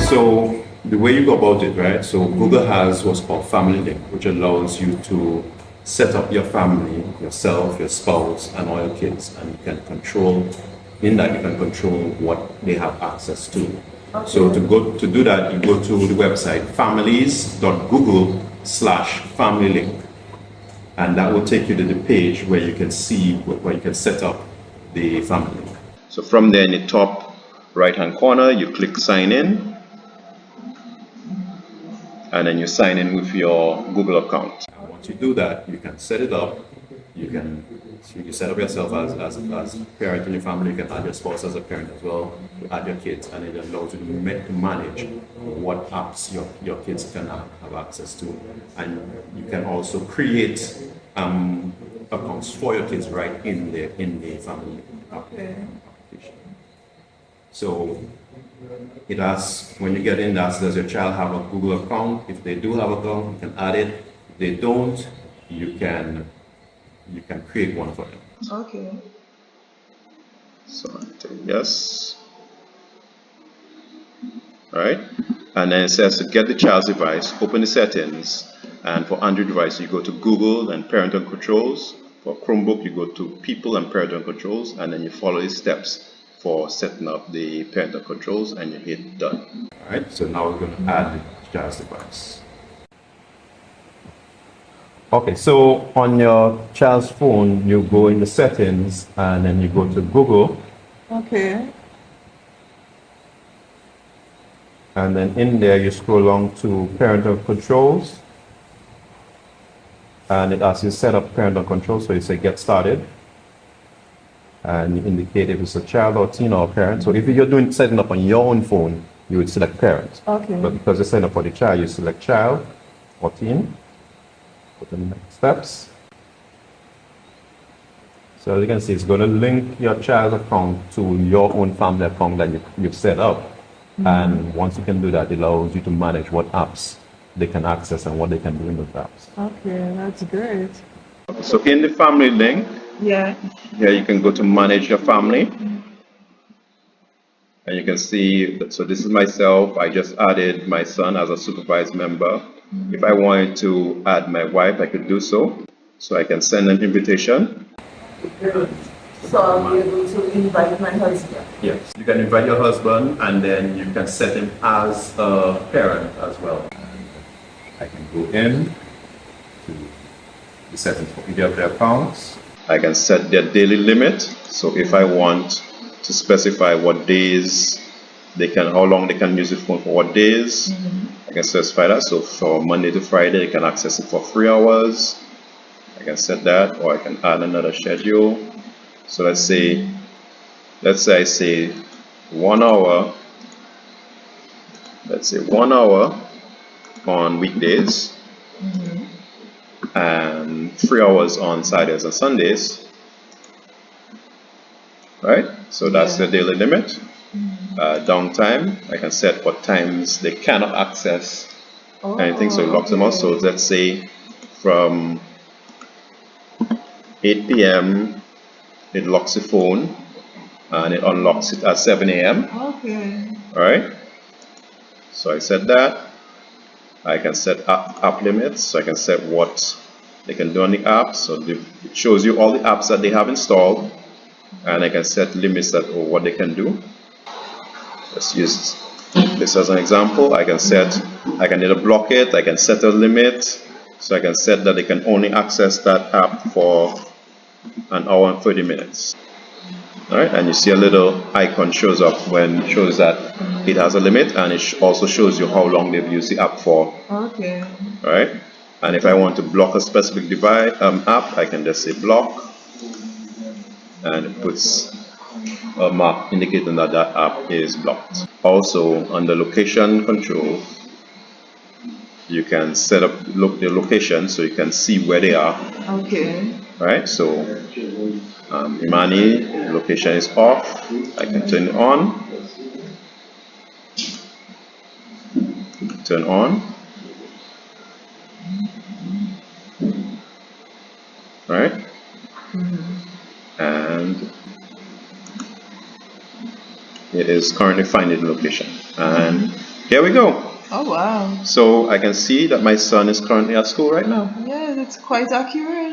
so the way you go about it, right? So Google has what's called Family Link, which allows you to set up your family, yourself, your spouse, and all your kids, and you can control. In that, you can control what they have access to. Okay. So to do that, you go to the website families.google/familylink, and that will take you to the page where you can see where you can set up the family link. So from there, in the top right-hand corner, you click sign in, and then you sign in with your Google account. Once you do that, you can set it up. You can set up yourself as a parent in your family. You can add your spouse as a parent as well. You add your kids, and it allows you to manage what apps your kids can have access to. And you can also create accounts for your kids right in the family application. So it asks, when you get in, does your child have a Google account? If they do have an account, you can add it. If they don't, you can create one for them. Okay. So I take yes. All right. And then it says to get the child's device, open the settings. And for Android device, you go to Google and parental controls. For Chromebook, you go to people and parental controls, and then you follow the steps for setting up the parental controls, and you hit done. All right. So now we're going to add the child's device. Okay, so on your child's phone, you go in the settings and then you go to Google. Okay. And then in there, you scroll along to parental controls. And it asks you to set up parental controls. So you say get started. And you indicate if it's a child or teen or parent. So if you're setting up on your own phone, you would select parent. Okay. But because you're setting up for the child, you select child or teen. Go to the next steps. So as you can see, it's going to link your child's account to your own family account that you've set up. Mm-hmm. And once you can do that, it allows you to manage what apps they can access and what they can do in those apps. Okay, that's great. So in the family link, yeah, you can go to manage your family. And you can see, so this is myself. I just added my son as a supervised member. If I wanted to add my wife, I could do so. So I can send an invitation. So I'll be able to invite my husband. Yes, you can invite your husband, and then you can set him as a parent as well. I can go in to the settings for each of their accounts. I can set their daily limit. So if I want to specify what days how long they can use the phone for what days, I can specify that. So for Monday to Friday, they can access it for 3 hours. I can set that, or I can add another schedule. So let's say I say 1 hour. Let's say 1 hour on weekdays, and 3 hours on Saturdays and Sundays. Right? So that's the daily limit. Downtime, I can set what times they cannot access anything, so it locks them out. So let's say from 8 p.m. it locks the phone and it unlocks it at 7 a.m. Okay. Alright? So I set that. I can set app limits, so I can set what they can do on the app. So it shows you all the apps that they have installed, and I can set limits or what they can do. Let's use this as an example. I can either block it, I can set a limit, so I can set that they can only access that app for an hour and 30 minutes. Alright, and you see a little icon shows up when it shows that it has a limit, and it also shows you how long they've used the app for. Okay. Alright, and if I want to block a specific device app, I can just say block, and it puts a mark indicating that that app is blocked. Also, under location control, you can set up the location so you can see where they are. Okay. Right, so Imani, location is off. I can turn it on. Turn on. Right? And it is currently finding the location. And Here we go. Oh wow. So I can see that my son is currently at school right now. Yeah, that's quite accurate.